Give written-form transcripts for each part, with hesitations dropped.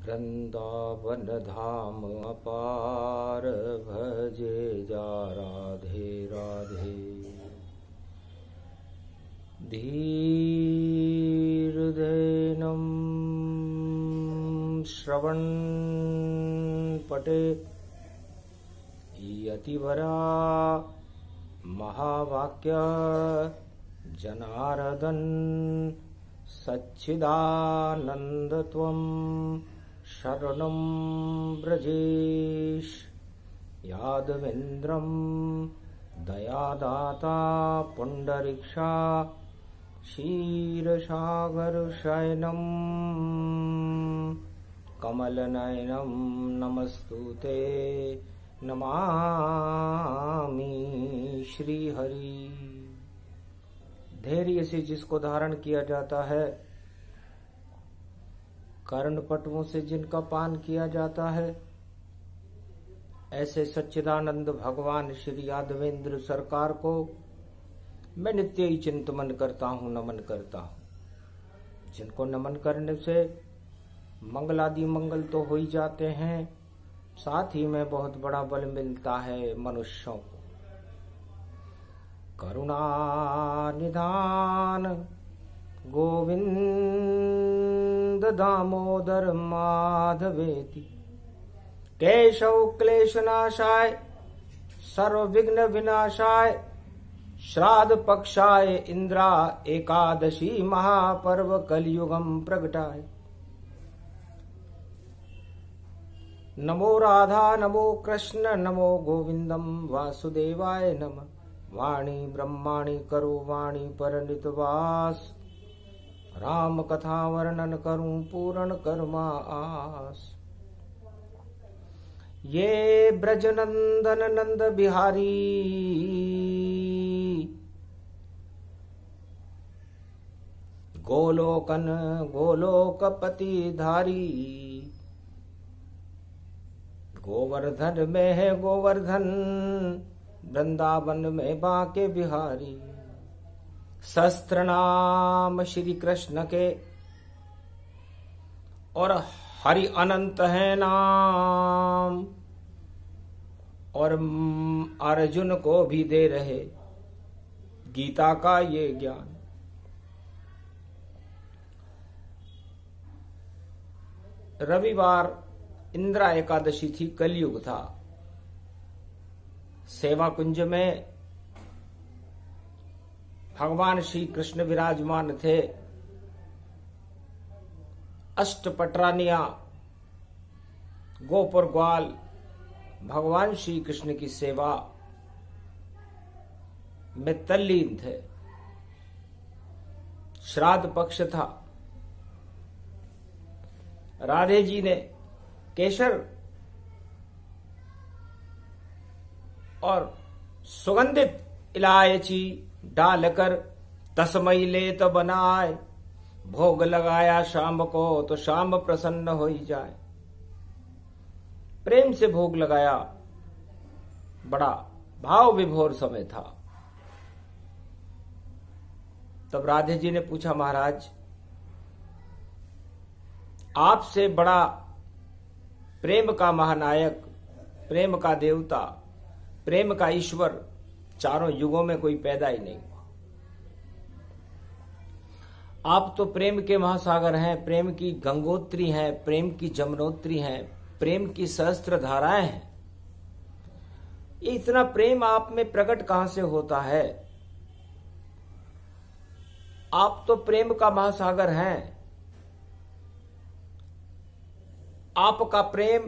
वृंदावन धाम अपार भजे जा राधे राधे। धीर्देनं श्रवण पटे यतिवरा महावाक्य जनार्दन सच्चिदानंद त्वं शरणं ब्रजेश। यादवेन्द्रं दयादाता पुंडरीक्षा क्षीरसागर शयनं कमलनयनं नमस्तुते नमामि श्रीहरि। धैर्य से जिसको धारण किया जाता है, कर्णपटुओं से जिनका पान किया जाता है, ऐसे सच्चिदानंद भगवान श्री यादवेंद्र सरकार को मैं नित्य ही चिंतन करता हूँ, नमन करता हूँ। जिनको नमन करने से मंगलादि मंगल तो हो ही जाते हैं, साथ ही में बहुत बड़ा बल मिलता है मनुष्यों को। करुणा निधान गोविंद दामोदर माधवेति। केशव क्लेशनाशाय सर्व विघ्न विनाशाय श्राद्ध पक्षाय इंद्रा एकादशी महापर्व कलयुगम प्रगटाय। नमो राधा नमो कृष्ण नमो गोविंदम वासुदेवाय नमः। वाणी ब्रह्माणी करो वाणी परनितवास। राम कथा वर्णन करूं पूर्ण कर्मा आस। ये ब्रजनंदन नंद बिहारी गोलोकन गोलोकपति धारी। गोवर्धन में है गोवर्धन वृंदावन में बांके बिहारी। शस्त्र नाम श्री कृष्ण के और हरि अनंत है नाम। और अर्जुन को भी दे रहे गीता का ये ज्ञान। रविवार इंद्रा एकादशी थी, कलयुग था। सेवा कुंज में भगवान श्री कृष्ण विराजमान थे। अष्टपटरानिया गोपुर ग्वाल भगवान श्री कृष्ण की सेवा में तल्लीन थे। श्राद्ध पक्ष था। राधे जी ने केसर और सुगंधित इलायची डालकर तस्मई लेत बनाए। भोग लगाया शाम को तो शाम प्रसन्न हो ही जाए। प्रेम से भोग लगाया। बड़ा भाव विभोर समय था। तब राधे जी ने पूछा, महाराज आपसे बड़ा प्रेम का महानायक, प्रेम का देवता, प्रेम का ईश्वर चारों युगों में कोई पैदा ही नहीं हुआ। आप तो प्रेम के महासागर हैं, प्रेम की गंगोत्री हैं, प्रेम की जमुनोत्री हैं, प्रेम की सहस्त्र धाराएं हैं। ये इतना प्रेम आप में प्रकट कहां से होता है? आप तो प्रेम का महासागर हैं। आपका प्रेम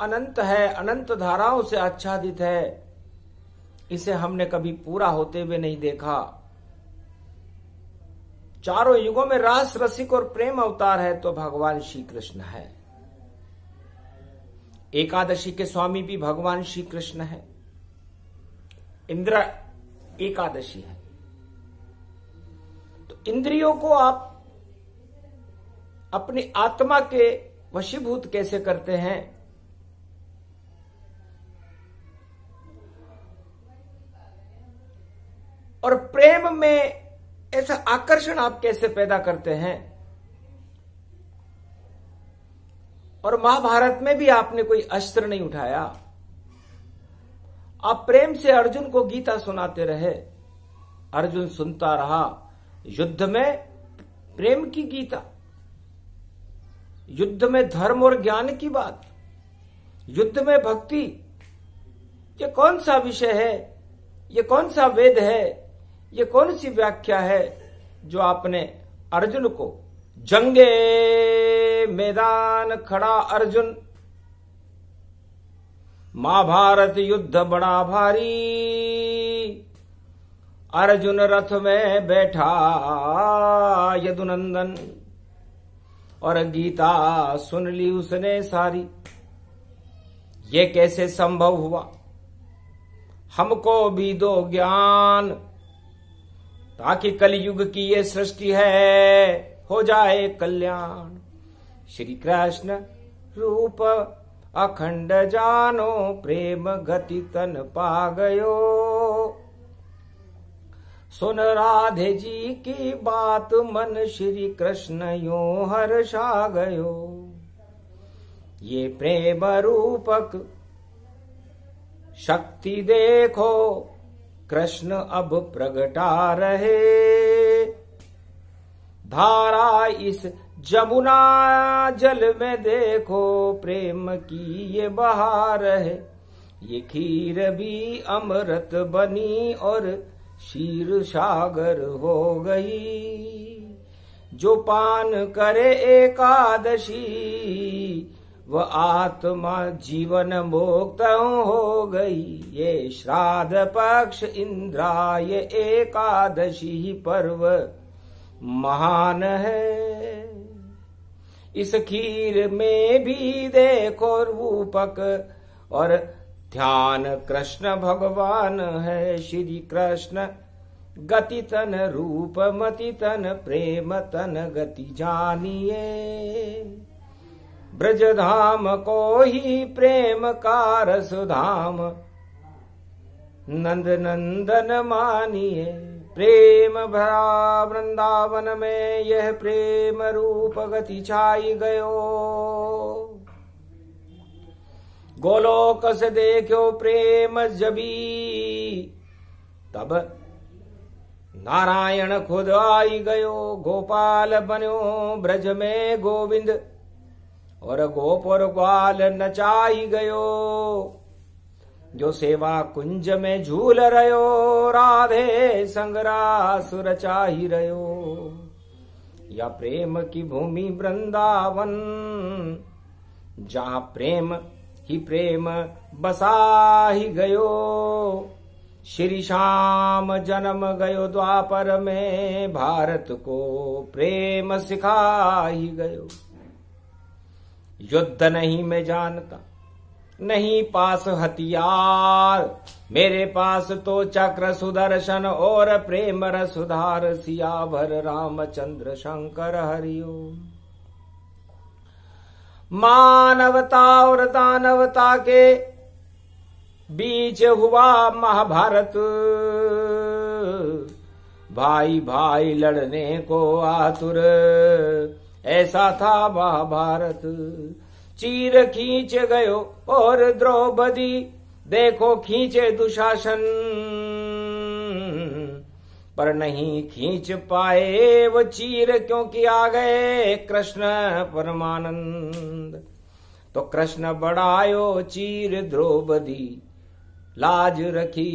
अनंत है, अनंत धाराओं से आच्छादित है। इसे हमने कभी पूरा होते हुए नहीं देखा। चारों युगों में रास रसिक और प्रेम अवतार है तो भगवान श्री कृष्ण है। एकादशी के स्वामी भी भगवान श्री कृष्ण है। इंद्र एकादशी है। तो इंद्रियों को आप अपनी आत्मा के वशीभूत कैसे करते हैं? और प्रेम में ऐसा आकर्षण आप कैसे पैदा करते हैं? और महाभारत में भी आपने कोई अस्त्र नहीं उठाया। आप प्रेम से अर्जुन को गीता सुनाते रहे, अर्जुन सुनता रहा। युद्ध में प्रेम की गीता, युद्ध में धर्म और ज्ञान की बात, युद्ध में भक्ति, ये कौन सा विषय है, ये कौन सा वेद है, ये कौन सी व्याख्या है जो आपने अर्जुन को, जंगे मैदान खड़ा अर्जुन, महाभारत युद्ध बड़ा भारी, अर्जुन रथ में बैठा यदुनंदन, और गीता सुन ली उसने सारी। ये कैसे संभव हुआ, हमको भी दो ज्ञान, ताकि कलयुग की ये सृष्टि है हो जाए कल्याण। श्री कृष्ण रूप अखंड जानो, प्रेम गति तन पा गयो, सुन राधे जी की बात, मन श्री कृष्ण यूं हर्षा गयो। ये प्रेम रूपक शक्ति देखो, कृष्ण अब प्रगटा रहे, धारा इस जमुना जल में देखो, प्रेम की ये बहार है। ये खीर भी अमृत बनी और क्षीर सागर हो गई, जो पान करे एकादशी, वह आत्मा जीवन मुक्त हो गई। ये श्राद्ध पक्ष इंद्रा, ये एकादशी ही पर्व महान है। इस खीर में भी देखो रूपक और ध्यान, कृष्ण भगवान है। श्री कृष्ण गति तन रूप मति तन, प्रेम तन गति जानिए, ब्रज धाम को ही प्रेम का रस धाम, नंद नंदन मानिए। प्रेम भरा वृंदावन में, यह प्रेम रूप गति छाई गयो, गोलोक से देखो प्रेम जबी, तब नारायण खुद आई गयो। गोपाल बन्यो ब्रज में गोविंद, और गोप और ग्वाल नचाई गयो, जो सेवा कुंज में झूल रहो, राधे संग रास रचाही रहो। या प्रेम की भूमि वृंदावन, जहां प्रेम ही प्रेम बसा ही गयो। श्री श्याम जन्म गयो द्वापर में, भारत को प्रेम सिखा ही गयो। युद्ध नहीं मैं जानता, नहीं पास हथियार, मेरे पास तो चक्र सुदर्शन और प्रेम रसुधार। सियावर रामचंद्र शंकर हरिओम। मानवता और दानवता के बीच हुआ महाभारत, भाई भाई लड़ने को आतुर, ऐसा था महाभारत। चीर खींच गयो और द्रौपदी, देखो खींचे दुशासन, पर नहीं खींच पाए वो चीर, क्योंकि आ गए कृष्ण परमानंद। तो कृष्ण बढ़ायो चीर, द्रौपदी लाज रखी।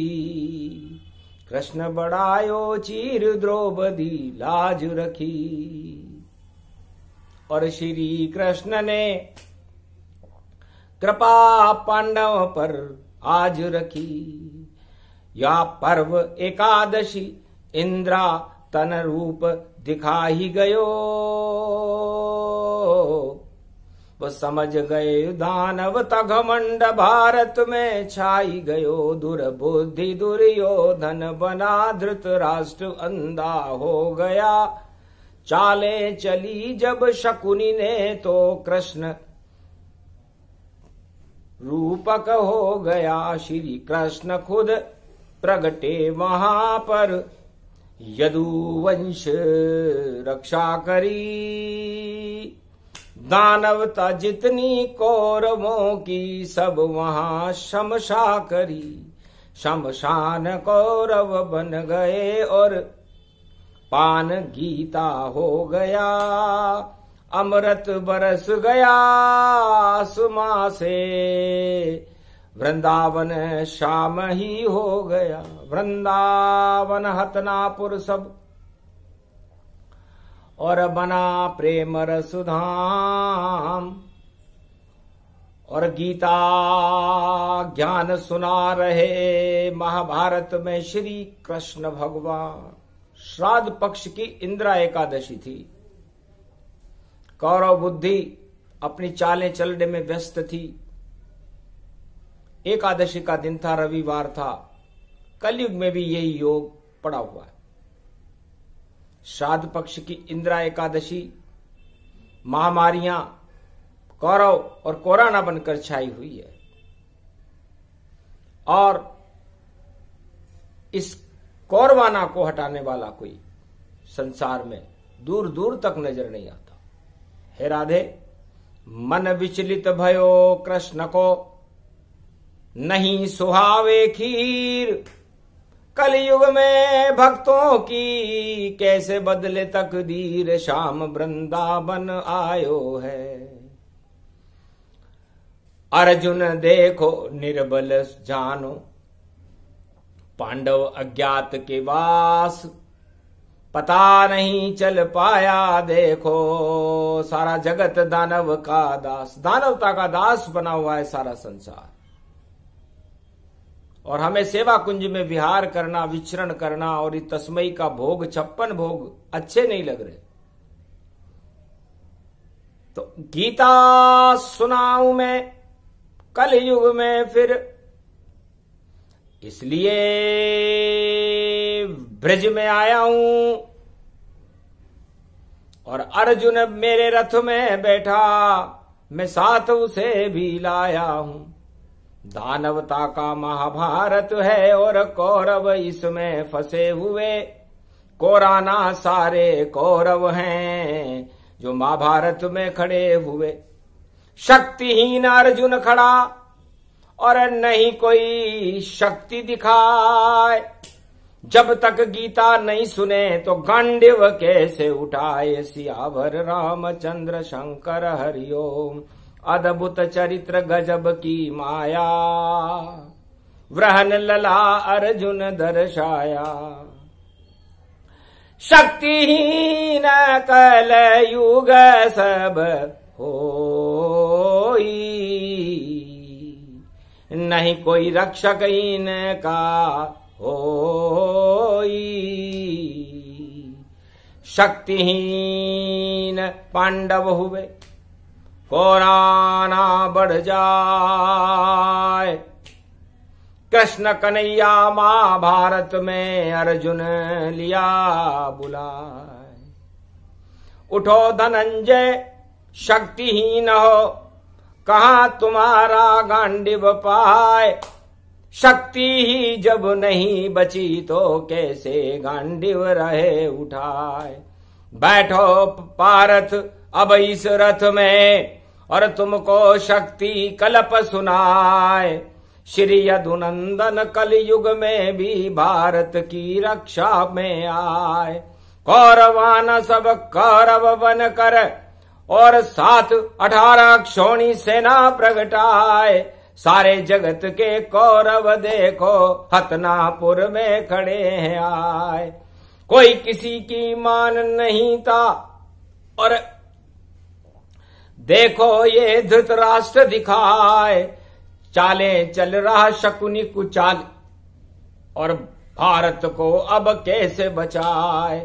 कृष्ण बढ़ायो चीर, द्रौपदी लाज रखी। और श्री कृष्ण ने कृपा पांडव पर आज रखी। या पर्व एकादशी इंद्रा तन रूप दिखा ही गयो, वो समझ गए दानव तघमंड भारत में छाई गयो। दुर्बुद्धि दुर्योधन बना, धृतराष्ट्र अंधा हो गया। चाले चली जब शकुनी ने, तो कृष्ण रूपक हो गया। श्री कृष्ण खुद प्रगटे वहां पर, यदुवंश रक्षा करी। दानवता जितनी कौरवों की सब वहां शमशा करी। शमशान कौरव बन गए और पान गीता हो गया। अमृत बरस गया आसमां से, वृंदावन शाम ही हो गया। वृंदावन हतनापुर सब और बना प्रेम रसधाम। और गीता ज्ञान सुना रहे महाभारत में श्री कृष्ण भगवान। श्राद्ध पक्ष की इंद्रा एकादशी थी। कौरव बुद्धि अपनी चालें चलने में व्यस्त थी। एकादशी का दिन था, रविवार था। कलयुग में भी यही योग पड़ा हुआ है। श्राद्ध पक्ष की इंद्रा एकादशी महामारियां कौरव और कोरोना बनकर छाई हुई है और इस कौरवाना को हटाने वाला कोई संसार में दूर दूर तक नजर नहीं आता। हे राधे, मन विचलित भयो कृष्ण को, नहीं सुहावे खीर। कलयुग में भक्तों की कैसे बदले तकदीर। श्याम वृंदावन आयो है। अर्जुन देखो निर्बल जानो, पांडव अज्ञात के वास। पता नहीं चल पाया देखो, सारा जगत दानव का दास। दानवता का दास बना हुआ है सारा संसार। और हमें सेवा कुंज में विहार करना, विचरण करना और इस तस्मई का भोग, 56 भोग अच्छे नहीं लग रहे। तो गीता सुनाऊं मैं कलयुग में फिर, इसलिए ब्रज में आया हूं। और अर्जुन मेरे रथ में बैठा, मैं साथ उसे भी लाया हूं। दानवता का महाभारत है और कौरव इसमें फंसे हुए। कोराना सारे कौरव हैं जो महाभारत में खड़े हुए। शक्तिहीन अर्जुन खड़ा और नहीं कोई शक्ति दिखाए। जब तक गीता नहीं सुने तो गांडीव कैसे उठाए। सियावर रामचंद्र शंकर हरिओम, अद्भुत चरित्र गजब की माया। वृहन लला अर्जुन दर्शाया। शक्तिहीन कल युग सब होई, नहीं कोई रक्षक इनका होई। शक्तिहीन पांडव हुए, कोराना बढ़ जाए। कृष्ण कन्हैया महाभारत में अर्जुन लिया बुलाए। उठो धनंजय शक्तिहीन हो, कहां तुम्हारा गांडीव पाए। शक्ति ही जब नहीं बची तो कैसे गांडीव रहे उठाए। बैठो पारथ अब इस रथ में और तुमको शक्ति कल्प सुनाए। श्री यदुनंदन कलयुग में भी भारत की रक्षा में आए। कौरवान सब कौरव बनकर और 7-18 क्षोणी सेना प्रगटाए। सारे जगत के कौरव देखो हतनापुर में खड़े हैं आए। कोई किसी की मान नहीं था और देखो ये धृतराष्ट्र दिखाए। चाले चल रहा शकुनी कुचाल और भारत को अब कैसे बचाए।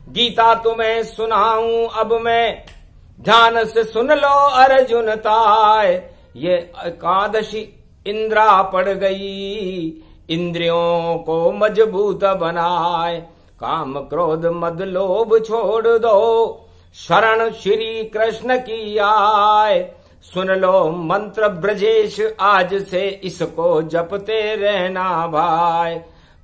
गीता तुम्हें सुनाऊं अब मैं, ध्यान से सुन लो अर्जुन ताय। ये एकादशी इंद्रा पड़ गई, इंद्रियों को मजबूत बनाए। काम क्रोध मद लोभ छोड़ दो, शरण श्री कृष्ण की आए। सुन लो मंत्र ब्रजेश आज से इसको जपते रहना भाई।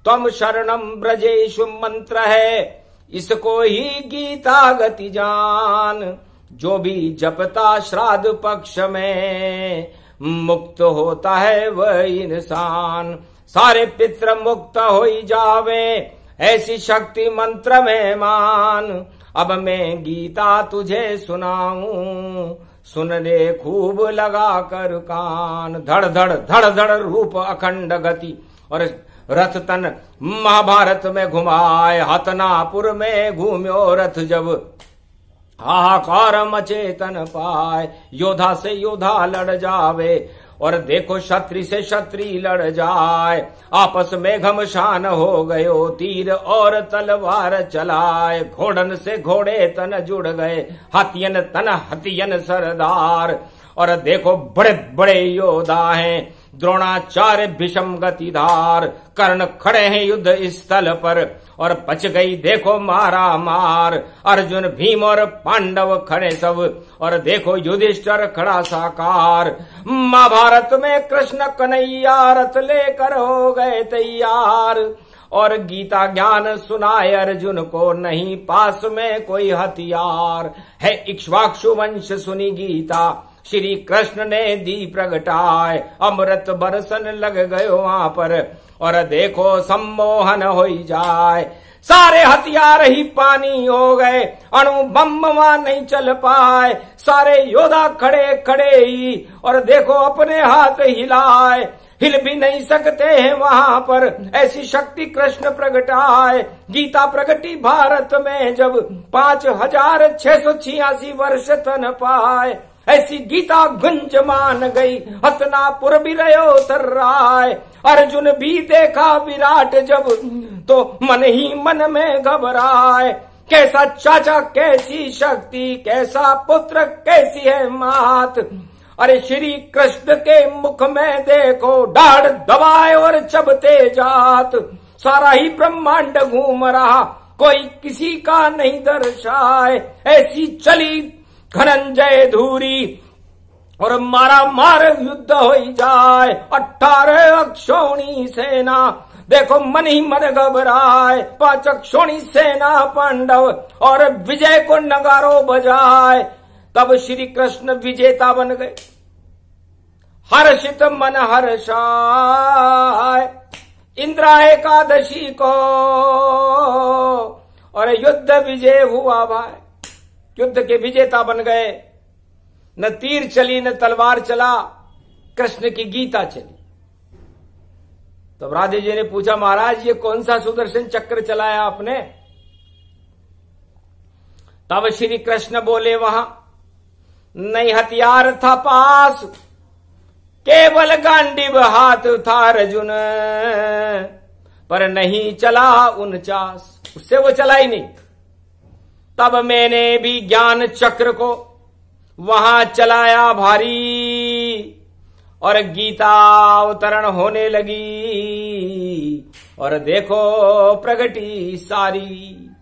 तम शरणम ब्रजेश मंत्र है, इसको ही गीता गति जान। जो भी जपता श्राद्ध पक्ष में, मुक्त होता है वह इंसान। सारे पितृ मुक्त हो ही जावे, ऐसी शक्ति मंत्र में मान। अब मैं गीता तुझे सुनाऊं, सुन ले खूब लगा कर कान। धड़ धड़ धड़ धड़ रूप अखंड गति, और रथ तन महाभारत में घुमाए। हतनापुर में घूम्यो रथ जब, हाहाकार मचे तन पाए। योद्धा से योद्धा लड़ जावे, और देखो क्षत्रि से क्षत्रि लड़ जाए। आपस में घमसान हो गयो, तीर और तलवार चलाए। घोड़न से घोड़े तन जुड़ गए, हाथियन तन हथियन सरदार। और देखो बड़े बड़े योद्धा हैं, द्रोणाचार्य भीष्म गतिधार। कर्ण खड़े हैं युद्ध स्थल पर, और बच गई देखो मारा मार। अर्जुन भीम और पांडव खड़े सब, और देखो युधिष्ठिर खड़ा साकार। महाभारत में कृष्ण कन्हैया रथ लेकर हो गए तैयार। और गीता ज्ञान सुनाए अर्जुन को, नहीं पास में कोई हथियार है। इक्ष्वाकु वंश सुनी गीता, श्री कृष्ण ने दी प्रगटाए। अमृत बरसन लग गयो वहां पर, और देखो सम्मोहन हो जाए। सारे हथियार ही पानी हो गए, अणु बम वहां नहीं चल पाए। सारे योद्धा खड़े खड़े ही, और देखो अपने हाथ हिलाए। हिल भी नहीं सकते हैं वहां पर, ऐसी शक्ति कृष्ण प्रगटाए। गीता प्रगटी भारत में जब, 5686 वर्ष तन पाए। ऐसी गीता गुंजमान गई, हतनापुर भी रयो तर्राए। अर्जुन भी देखा विराट जब, तो मन ही मन में घबराए। कैसा चाचा कैसी शक्ति, कैसा पुत्र कैसी है मात। अरे श्री कृष्ण के मुख में देखो, डाढ़ दबाए और चबते जात। सारा ही ब्रह्मांड घूम रहा, कोई किसी का नहीं दर्शाए। ऐसी चली धनंजय धूरी, और मारा मार युद्ध हो जाए। 18 अक्षौणी सेना, देखो मन ही मन घबराए। 5 अक्षौणी सेना पांडव, और विजय को नगारों बजाए। तब श्री कृष्ण विजेता बन गए, हर्षित मन हर्षाए। इंद्रा एकादशी को, और युद्ध विजय हुआ भाई। युद्ध के विजेता बन गए। न तीर चली न तलवार चला, कृष्ण की गीता चली। तब राधे जी ने पूछा, महाराज ये कौन सा सुदर्शन चक्र चलाया आपने? तब श्री कृष्ण बोले, वहां नहीं हथियार था पास, केवल गांडीव हाथ था अर्जुन, पर नहीं चला 49, उससे वो चला ही नहीं। तब मैंने भी ज्ञान चक्र को वहां चलाया भारी, और गीता अवतरण होने लगी। और देखो प्रगति सारी,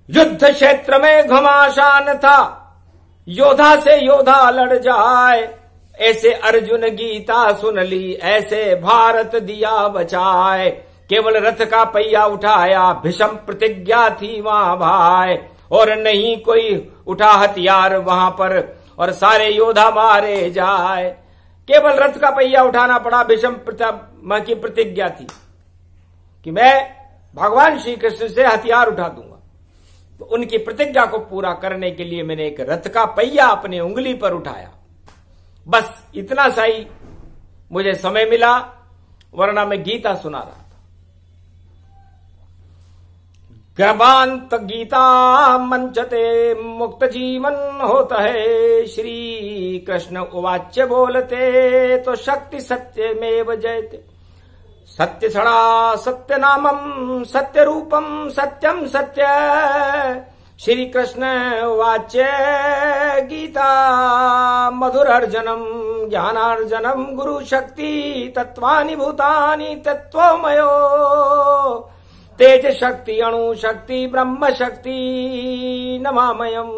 युद्ध क्षेत्र में घमासान था, योद्धा से योद्धा लड़ जाए। ऐसे अर्जुन गीता सुन ली, ऐसे भारत दिया बचाए। केवल रथ का पहिया उठाया, भीष्म प्रतिज्ञा थी वहां भाई, और नहीं कोई उठा हथियार वहां पर, और सारे योद्धा मारे जाए। केवल रथ का पहिया उठाना पड़ा, भीष्म की प्रतिज्ञा थी कि मैं भगवान श्री कृष्ण से हथियार उठा दूंगा। तो उनकी प्रतिज्ञा को पूरा करने के लिए मैंने एक रथ का पहिया अपनी उंगली पर उठाया। बस इतना सा ही मुझे समय मिला, वरना मैं गीता सुना रहा था। गर्भांत गीता मंचते मुक्त जीवन होता है, श्री कृष्ण उवाच्य बोलते तो शक्ति सत्यमेव जयते। सत्य छड़ा सत्य नामम सत्य रूपम सत्यम सत्य, श्री कृष्ण उवाच्य गीता मधुरार्जनम ज्ञानार्जनम गुरु शक्ति तत्वानि भूतानि तत्वमयो, तेज शक्ति अणु शक्ति ब्रह्म शक्ति नमामयम,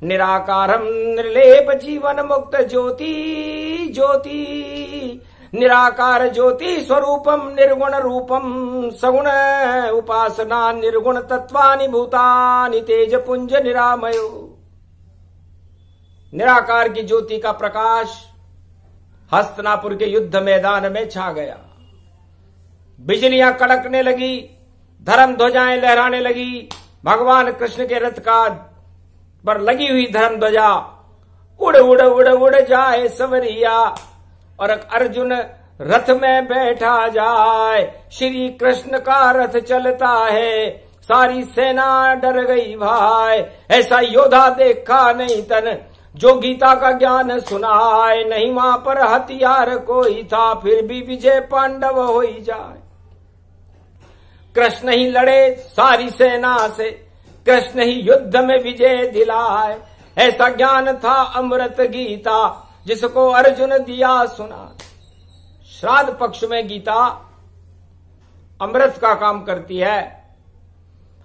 निराकारम निर्लेप जीवन मुक्त ज्योति ज्योति, निराकार ज्योति स्वरूपम निर्गुण रूपम सगुण उपासना निर्गुण तत्वानि भूतानि तेज पुंज निरामयो। निराकार की ज्योति का प्रकाश हस्तिनापुर के युद्ध मैदान में छा गया। बिजलियां कड़कने लगी, धर्म ध्वजाएं लहराने लगी। भगवान कृष्ण के रथ का पर लगी हुई धर्म ध्वजा उड़ उड़ उड़ उड़ जाए सवरिया, और अर्जुन रथ में बैठा जाए। श्री कृष्ण का रथ चलता है, सारी सेना डर गई भाई। ऐसा योद्धा देखा नहीं तन, जो गीता का ज्ञान सुनाए। नहीं वहां पर हथियार कोई था, फिर भी विजय पांडव हो ही जाए। कृष्ण ही लड़े सारी सेना से, कृष्ण ही युद्ध में विजय दिलाए। ऐसा ज्ञान था अमृत गीता, जिसको अर्जुन दिया सुना। श्राद्ध पक्ष में गीता अमृत का काम करती है,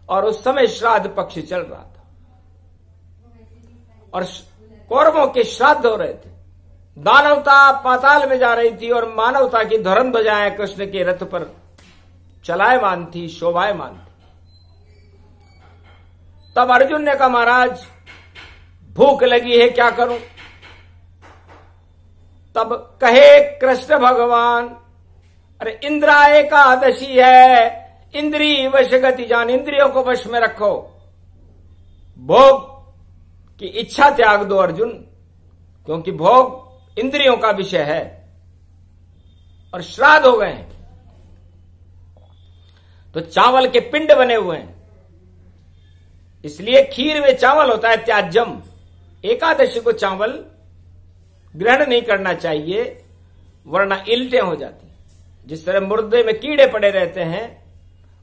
और उस समय श्राद्ध पक्ष चल रहा था और कौरवों के श्राद्ध हो रहे थे। दानवता पाताल में जा रही थी और मानवता की धर्म ध्वजाएं कृष्ण के रथ पर चलायमान थी, शोभायमान थी। तब अर्जुन ने कहा, महाराज भूख लगी है, क्या करूं? तब कहे कृष्ण भगवान, अरे इंद्रा एकादशी है, इंद्रिय वश गति जान, इंद्रियों को वश में रखो, भोग की इच्छा त्याग दो अर्जुन, क्योंकि भोग इंद्रियों का विषय है और श्राद्ध हो गए हैं। तो चावल के पिंड बने हुए हैं, इसलिए खीर में चावल होता है त्याज्यम। एकादशी को चावल ग्रहण नहीं करना चाहिए, वरना इल्टें हो जाती। जिस तरह मुर्दे में कीड़े पड़े रहते हैं,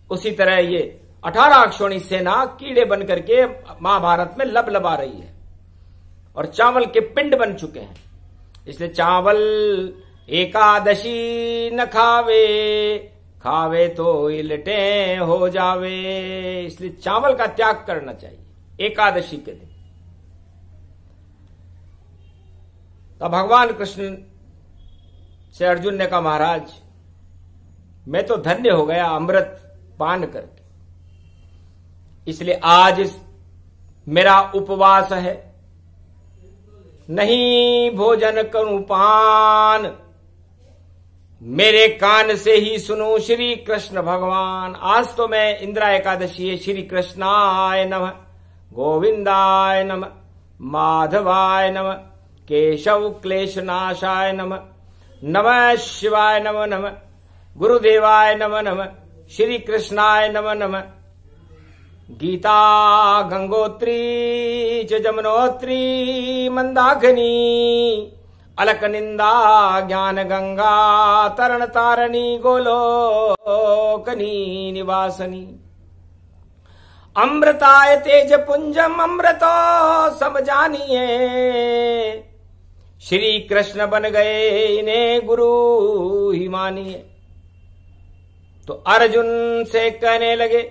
उसी तरह ये 18 अक्षौणी सेना कीड़े बन करके महाभारत में लबलबा रही है और चावल के पिंड बन चुके हैं। इसलिए चावल एकादशी न खावे, खावे तो इल्टें हो जावे। इसलिए चावल का त्याग करना चाहिए एकादशी के दिन। तब भगवान कृष्ण से अर्जुन ने कहा, महाराज मैं तो धन्य हो गया अमृत पान करके, इसलिए आज मेरा उपवास है, नहीं भोजन करूं पान। मेरे कान से ही सुनो श्री कृष्ण भगवान। आज तो मैं इंद्रा एकादशी है। श्री कृष्णाय नमः, गोविंदाय नमः, माधवाय नमः, केशव क्लेशनाशाय नमः, नमः शिवाय नमः नमः, गुरुदेवाय नमः नमः, श्री कृष्णाय नमः नमः। गीता गंगोत्री च जमुनोत्री मंदाकिनी, अलक निंदा ज्ञान गंगा तरण तारणी, गोलोकनी निवासनी। अमृताय तेज पुंजम अमृतो सब जानिए, श्री कृष्ण बन गए इन्हें गुरु ही मानिए। तो अर्जुन से कहने लगे,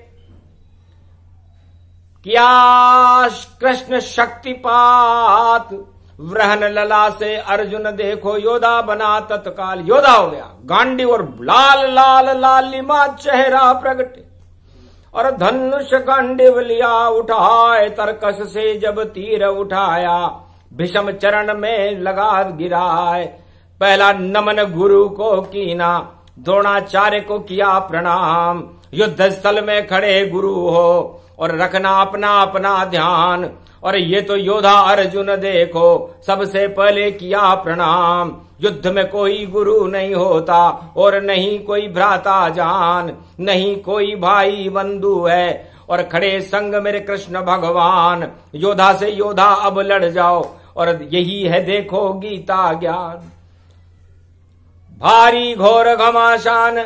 क्या कृष्ण शक्तिपात वृहन लला से अर्जुन देखो योद्धा बना तत्काल। योद्धा हो गया, गांडी और लाल लाल लालिमा चेहरा प्रगटे, और धनुष गांडीव लिया उठाए, तरकस से जब तीर उठाया, भीषम चरण में लगा गिराए। पहला नमन गुरु को कीना, द्रोणाचार्य को किया प्रणाम। युद्ध स्थल में खड़े गुरु हो और रखना अपना अपना ध्यान। और ये तो योद्धा अर्जुन देखो, सबसे पहले किया प्रणाम। युद्ध में कोई गुरु नहीं होता और नहीं कोई भ्राता जान, नहीं कोई भाई बंधु है, और खड़े संग मेरे कृष्ण भगवान। योद्धा से योद्धा अब लड़ जाओ, और यही है देखो गीता ज्ञान। भारी घोर घमासान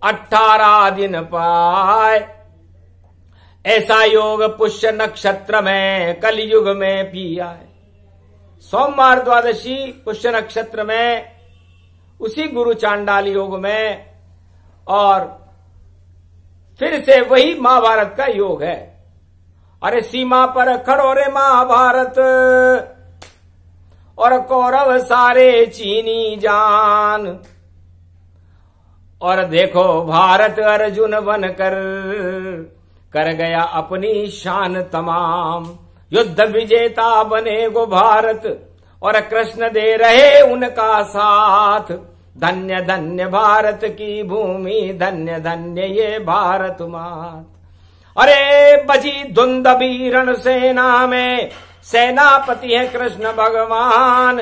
18 दिन पाए, ऐसा योग पुष्य नक्षत्र में कलयुग में पिया है। सोमवार द्वादशी पुष्य नक्षत्र में, उसी गुरु चांडाल योग में, और फिर से वही महाभारत का योग है। अरे सीमा पर खड़ो रे महाभारत, और कौरव सारे चीनी जान। और देखो भारत अर्जुन बनकर कर गया अपनी शान तमाम। युद्ध विजेता बने गो भारत, और कृष्ण दे रहे उनका साथ। धन्य धन्य भारत की भूमि, धन्य धन्य ये भारत मात। अरे बजी धुंधभी रण सेना में, सेनापति है कृष्ण भगवान।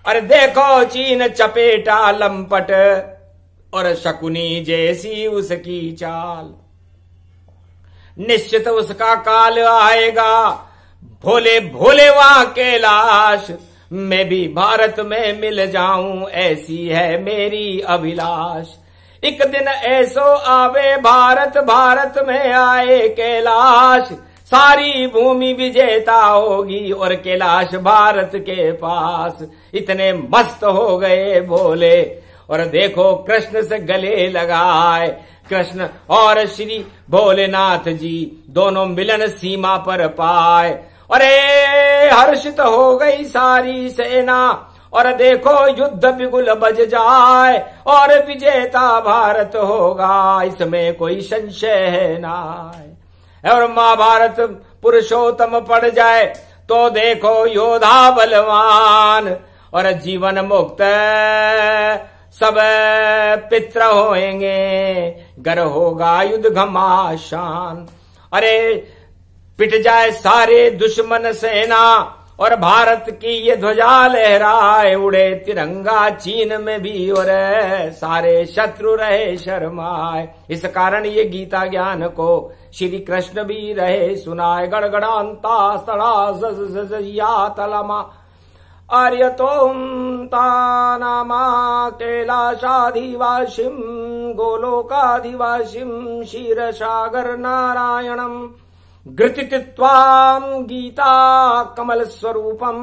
अरे देखो चीन चपेटा लंपट, और शकुनी जैसी उसकी चाल। निश्चित उसका काल आएगा, भोले भोले वहां कैलाश। मैं भी भारत में मिल जाऊं, ऐसी है मेरी अभिलाष। एक दिन ऐसो आवे भारत, भारत में आए कैलाश। सारी भूमि विजेता होगी और कैलाश भारत के पास। इतने मस्त हो गए भोले, और देखो कृष्ण से गले लगाए। कृष्ण और श्री भोलेनाथ जी दोनों मिलन सीमा पर पाए। अरे हर्षित हो गई सारी सेना, और देखो युद्ध बिगुल बज जाए, और विजेता भारत होगा, इसमें कोई संशय है ना। और महाभारत पुरुषोत्तम पड़ जाए तो देखो योद्धा बलवान, और जीवन मुक्त सब पित्र होएंगे, गर होगा युद्ध घमासान। अरे पिट जाए सारे दुश्मन सेना, और भारत की ये ध्वजा लहराए। उड़े तिरंगा चीन में भी, और सारे शत्रु रहे शर्माए। इस कारण ये गीता ज्ञान को श्री कृष्ण भी रहे सुनाए। गड़गड़ांता सड़ा तलमा आर्यतों तानामा कैलाशाधिवासिं गोलोकाधिवासिं क्षीरसागर नारायणं घृतित्वां गीता कमल स्वरूपं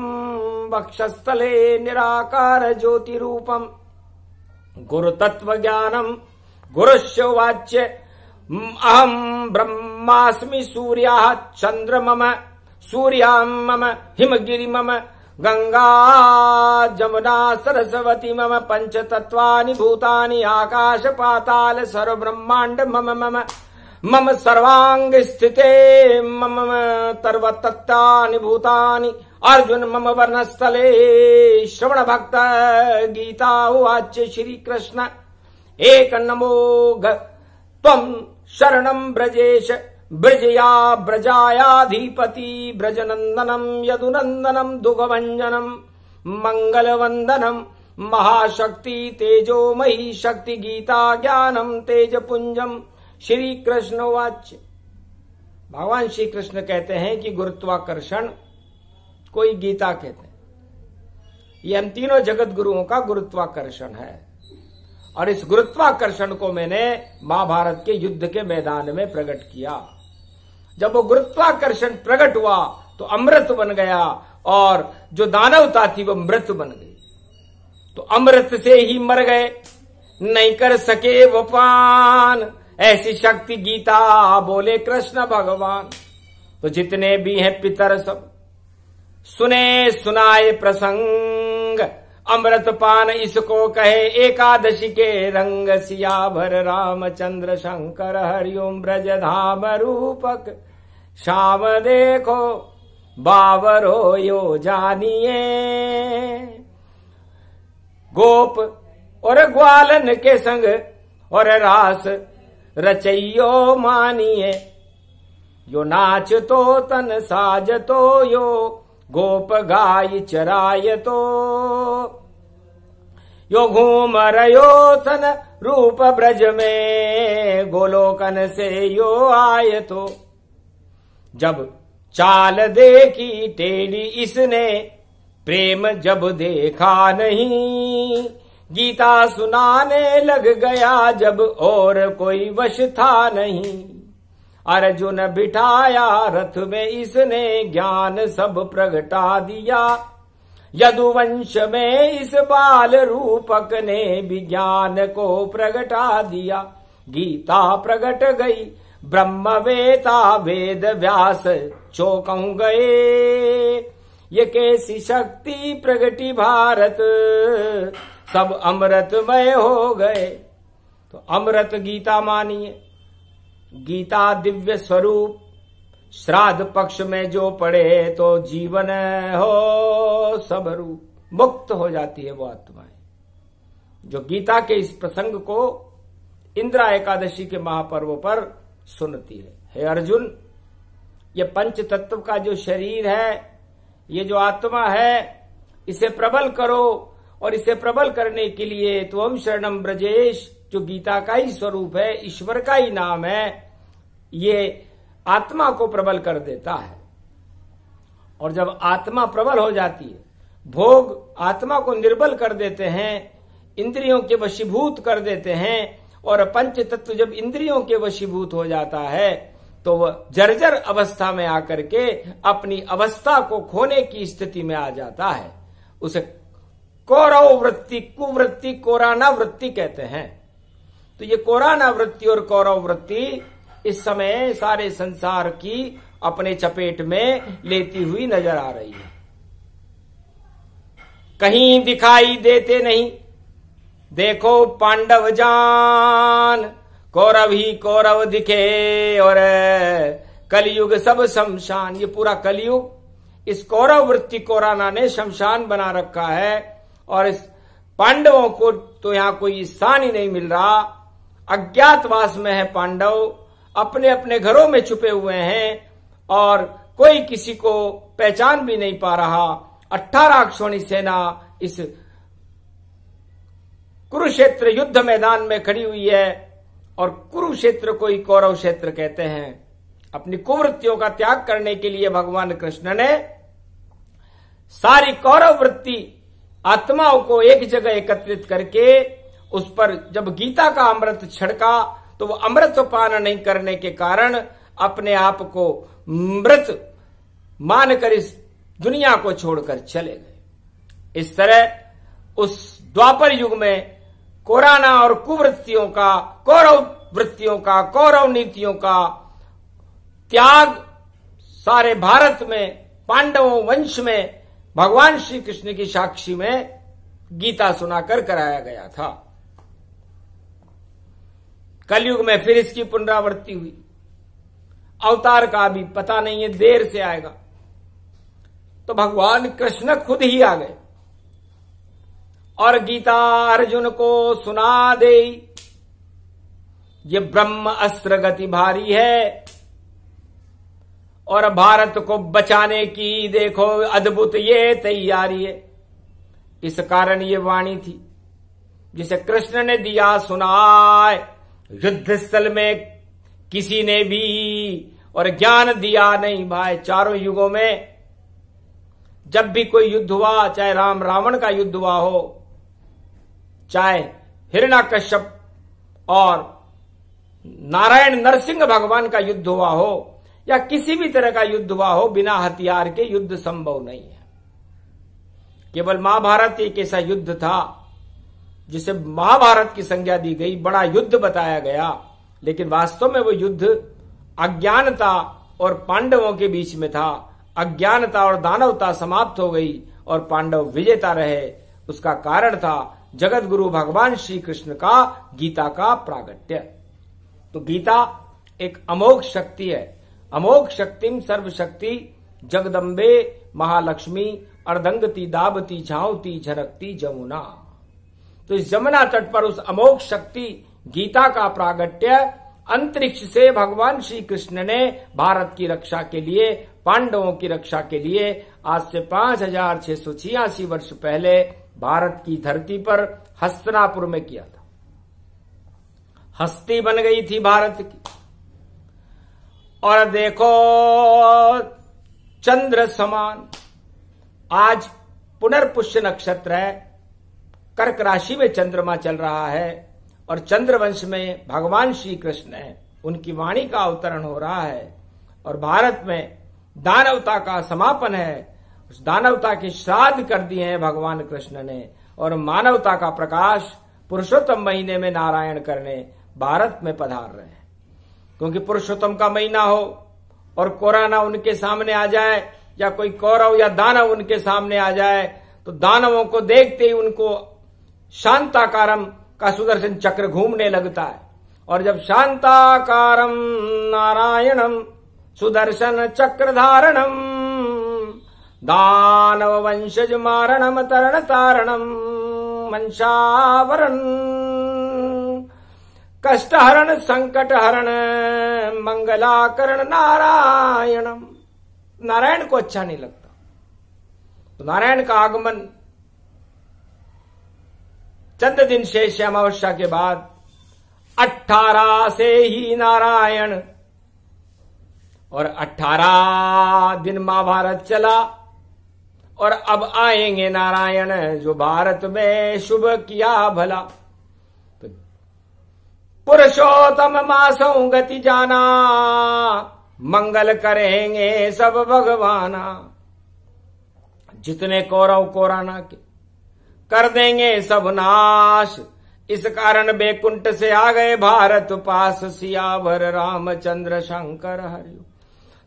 वक्षस्थले निराकार ज्योतिरूपं गुरु तत्व ज्ञानम गुरुश्च वाच्य अहम ब्रह्मास्मि सूर्याः चंद्रमम सूर्यां मम हिमगिरि मम गंगा जमुना सरस्वती मम पंच तत्वानि भूतानि आकाश पाताल सर्व ब्रह्मांड मम मम मम सर्वांग स्थिते मम सर्वतत्तानि भूतानि अर्जुन मम वर्णस्थले श्रवण भक्त गीता उवाच श्री कृष्ण एक नमो त्वं शरणं ब्रजेश ब्रजया ब्रजायाधिपति ब्रजनंदनम यदुनंदनम दुगभंजनम मंगलवंदनम महाशक्ति तेजोमयी शक्ति गीता ज्ञानम तेजपुंजम श्री कृष्ण वाच्य। भगवान श्री कृष्ण कहते हैं कि गुरुत्वाकर्षण कोई गीता कहते हैं, ये हम तीनों जगत गुरुओं का गुरुत्वाकर्षण है। और इस गुरुत्वाकर्षण को मैंने महाभारत के युद्ध के मैदान में प्रकट किया। जब वो गुरुत्वाकर्षण प्रकट हुआ तो अमृत बन गया, और जो दानवता थी वो मृत बन गई। तो अमृत से ही मर गए, नहीं कर सके वो पान। ऐसी शक्ति गीता बोले कृष्ण भगवान। तो जितने भी हैं पितर सब सुने सुनाए प्रसंग, अमृत पान इसको कहे एकादशी के रंग। सियाभर रामचंद्र शंकर हरिओम ब्रज धाम रूपक श्याम देखो बावरो यो जानिए। गोप और ग्वालन के संग और रास रचैयो मानिए। यो नाच तो तन साज तो यो गोप गाय चराय तो। यो घूम रयो सन रूप ब्रज में गोलोकन से यो आय तो। जब चाल देखी टेढ़ी इसने प्रेम जब देखा नहीं। गीता सुनाने लग गया जब और कोई वश था नहीं। अर्जुन बिठाया रथ में इसने ज्ञान सब प्रगटा दिया। यदुवंश में इस बाल रूपक ने विज्ञान को प्रगटा दिया। गीता प्रगट गई ब्रह्मवेता वेद व्यास चौंक गए। ये कैसी शक्ति प्रगटी भारत सब अमृतमय हो गए। तो अमृत गीता मानिए। गीता दिव्य स्वरूप श्राद्ध पक्ष में जो पढ़े तो जीवन हो सब रूप। मुक्त हो जाती है वो आत्माएं जो गीता के इस प्रसंग को इंद्रा एकादशी के महापर्व पर सुनती है। हे अर्जुन, ये पंच तत्व का जो शरीर है, ये जो आत्मा है, इसे प्रबल करो, और इसे प्रबल करने के लिए त्वम शरणम ब्रजेश, जो गीता का ही स्वरूप है, ईश्वर का ही नाम है, ये आत्मा को प्रबल कर देता है। और जब आत्मा प्रबल हो जाती है, भोग आत्मा को निर्बल कर देते हैं, इंद्रियों के वशीभूत कर देते हैं, और पंच तत्व जब इंद्रियों के वशीभूत हो जाता है तो वह जर्जर अवस्था में आकर के अपनी अवस्था को खोने की स्थिति में आ जाता है। उसे कौरव वृत्ति, कुवृत्ति, कोराना वृत्ति कहते हैं। तो ये कोराना वृत्ति और कौरव वृत्ति इस समय सारे संसार की अपने चपेट में लेती हुई नजर आ रही है। कहीं दिखाई देते नहीं, देखो पांडव जान, कौरव ही कौरव दिखे, और कलयुग सब शमशान। ये पूरा कलयुग इस कौरव वृत्ति कोराना ने शमशान बना रखा है, और इस पांडवों को तो यहां कोई स्थान ही नहीं मिल रहा। अज्ञातवास में है पांडव, अपने अपने घरों में छुपे हुए हैं, और कोई किसी को पहचान भी नहीं पा रहा। 18 अक्षौणी सेना इस कुरुक्षेत्र युद्ध मैदान में खड़ी हुई है, और कुरुक्षेत्र को ही कौरव क्षेत्र कहते हैं। अपनी कुवृत्तियों का त्याग करने के लिए भगवान कृष्ण ने सारी कौरव वृत्ति आत्माओं को एक जगह एकत्रित करके उस पर जब गीता का अमृत छिड़का तो वो अमृत पान नहीं करने के कारण अपने आप को मृत मानकर इस दुनिया को छोड़कर चले गए। इस तरह उस द्वापर युग में कोराना और कुवृत्तियों का, कौरव वृत्तियों का, कौरव नीतियों का त्याग सारे भारत में, पांडवों वंश में भगवान श्री कृष्ण की साक्षी में गीता सुनाकर कराया गया था। कलयुग में फिर इसकी पुनरावृत्ति हुई। अवतार का भी पता नहीं है, देर से आएगा। तो भगवान कृष्ण खुद ही आ गए और गीता अर्जुन को सुना दे। ये ब्रह्म अस्त्र गति भारी है, और भारत को बचाने की देखो अद्भुत ये तैयारी है। इस कारण ये वाणी थी जिसे कृष्ण ने दिया सुनाए। युद्ध स्थल में किसी ने भी और ज्ञान दिया नहीं भाई। चारों युगों में जब भी कोई युद्ध हुआ, चाहे राम रावण का युद्ध हुआ हो, चाहे हिरण्यकश्यप और नारायण नरसिंह भगवान का युद्ध हुआ हो, या किसी भी तरह का युद्ध हुआ हो, बिना हथियार के युद्ध संभव नहीं है। केवल महाभारत एक ऐसा युद्ध था जिसे महाभारत की संज्ञा दी गई, बड़ा युद्ध बताया गया, लेकिन वास्तव में वो युद्ध अज्ञानता और पांडवों के बीच में था। अज्ञानता और दानवता समाप्त हो गई और पांडव विजेता रहे। उसका कारण था जगत गुरु भगवान श्री कृष्ण का गीता का प्रागट्य। तो गीता एक अमोघ शक्ति है। अमोघ शक्तिम सर्वशक्ति जगदम्बे महालक्ष्मी अर्धंगती दाबती झांवती झनकती जमुना। तो इस जमुना तट पर उस अमोघ शक्ति गीता का प्रागट्य अंतरिक्ष से भगवान श्री कृष्ण ने भारत की रक्षा के लिए, पांडवों की रक्षा के लिए आज से 5686 वर्ष पहले भारत की धरती पर हस्तिनापुर में किया था। हस्ती बन गई थी भारत की। और देखो चंद्र समान आज पुनर्पुष्य नक्षत्र है, कर्क राशि में चंद्रमा चल रहा है, और चंद्रवंश में भगवान श्री कृष्ण है, उनकी वाणी का अवतरण हो रहा है। और भारत में दानवता का समापन है। उस दानवता के श्राद्ध कर दिए हैं भगवान कृष्ण ने, और मानवता का प्रकाश पुरुषोत्तम महीने में नारायण करने भारत में पधार रहे हैं। क्योंकि पुरुषोत्तम का महीना हो और कोरोना उनके सामने आ जाए, या कोई कौरव या दानव उनके सामने आ जाए, तो दानवों को देखते ही उनको शांताकारम का सुदर्शन चक्र घूमने लगता है। और जब शांताकारम नारायणम सुदर्शन चक्र धारणम दानव वंशज मारणम तरण तारणम मंशावरण कष्ट हरण संकट हरण मंगलाकरण नारायणम। नारायण को अच्छा नहीं लगता, तो नारायण का आगमन चंद दिन शेष अमावस्या के बाद 18 से ही नारायण, और 18 दिन महाभारत चला और अब आएंगे नारायण जो भारत में शुभ किया भला। तो पुरुषोत्तम मासों गति जाना, मंगल करेंगे सब भगवाना। जितने कौरव कोराना के कर देंगे सब नाश, इस कारण बैकुंठ से आ गए भारत पास, सियावर रामचंद्र शंकर हरिओ।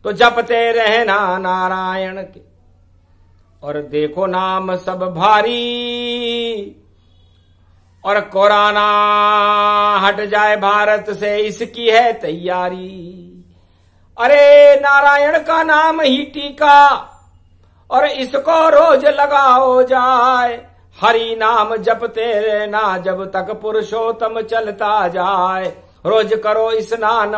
तो जपते रहना नारायण के, और देखो नाम सब भारी, और कोराना हट जाए भारत से इसकी है तैयारी। अरे नारायण का नाम ही टीका, और इसको रोज लगाओ जाए। हरि नाम जपते रहना जब तक पुरुषोत्तम चलता जाए। रोज करो स्नान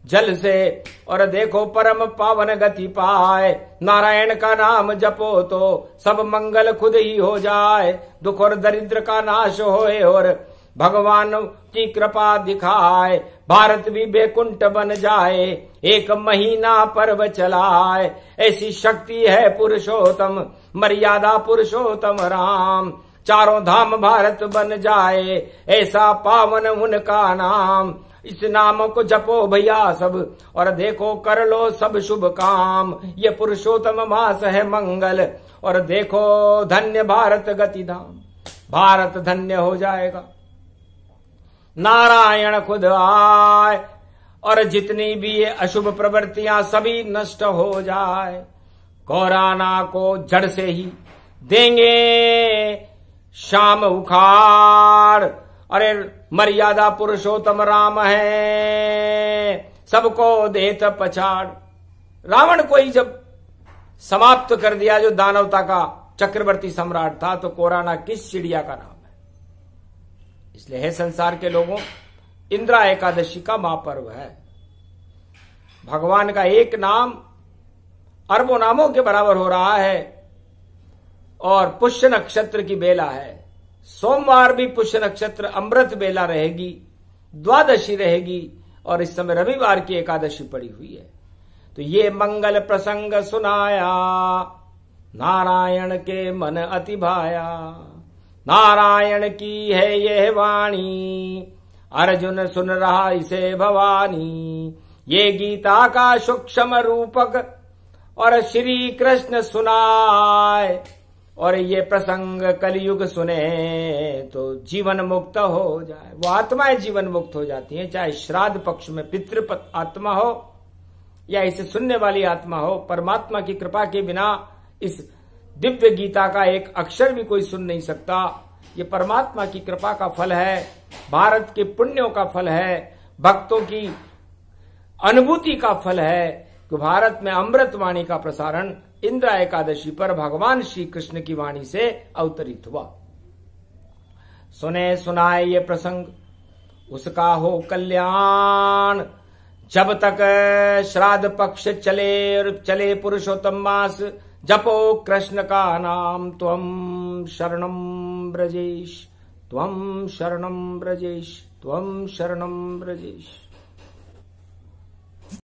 जल से, और देखो परम पावन गति पाए। नारायण का नाम जपो तो सब मंगल खुद ही हो जाए। दुख और दरिद्र का नाश होए और भगवान की कृपा दिखाए। भारत भी बैकुंठ बन जाए, एक महीना पर्व चलाए। ऐसी शक्ति है पुरुषोत्तम, मर्यादा पुरुषोत्तम राम। चारों धाम भारत बन जाए, ऐसा पावन उनका नाम। इस नाम को जपो भैया सब, और देखो कर लो सब शुभ काम। ये पुरुषोत्तम मास है मंगल, और देखो धन्य भारत गति धाम। भारत धन्य हो जाएगा, नारायण खुद आए, और जितनी भी ये अशुभ प्रवृत्तियां सभी नष्ट हो जाए। कोराना को जड़ से ही देंगे शाम उखाड़। अरे मर्यादा पुरुषोत्तम राम है, सबको देत पछाड़। रावण को ही जब समाप्त कर दिया, जो दानवता का चक्रवर्ती सम्राट था, तो कोराना किस चिड़िया का नाम है। इसलिए है संसार के लोगों, इंद्रा एकादशी का महापर्व है। भगवान का एक नाम अरबों नामों के बराबर हो रहा है, और पुष्य नक्षत्र की बेला है। सोमवार भी पुष्य नक्षत्र अमृत बेला रहेगी, द्वादशी रहेगी, और इस समय रविवार की एकादशी पड़ी हुई है। तो ये मंगल प्रसंग सुनाया, नारायण के मन अति भाया। नारायण की है यह वाणी, अर्जुन सुन रहा इसे भवानी। ये गीता का सूक्ष्म रूपक, और श्री कृष्ण सुनाए। और ये प्रसंग कलयुग सुने तो जीवन मुक्त हो जाए। वो आत्माएं जीवन मुक्त हो जाती हैं, चाहे श्राद्ध पक्ष में पितृ आत्मा हो या इसे सुनने वाली आत्मा हो। परमात्मा की कृपा के बिना इस दिव्य गीता का एक अक्षर भी कोई सुन नहीं सकता। ये परमात्मा की कृपा का फल है, भारत के पुण्यों का फल है, भक्तों की अनुभूति का फल है कि भारत में अमृत वाणी का प्रसारण इंद्रा एकादशी पर भगवान श्री कृष्ण की वाणी से अवतरित हुआ। सुने सुनाए ये प्रसंग, उसका हो कल्याण। जब तक श्राद्ध पक्ष चले पुरुषोत्तम मास, जपो कृष्ण का नाम। त्वं शरणं ब्रजेश, त्वं शरणं ब्रजेश, त्वं शरणं ब्रजेश।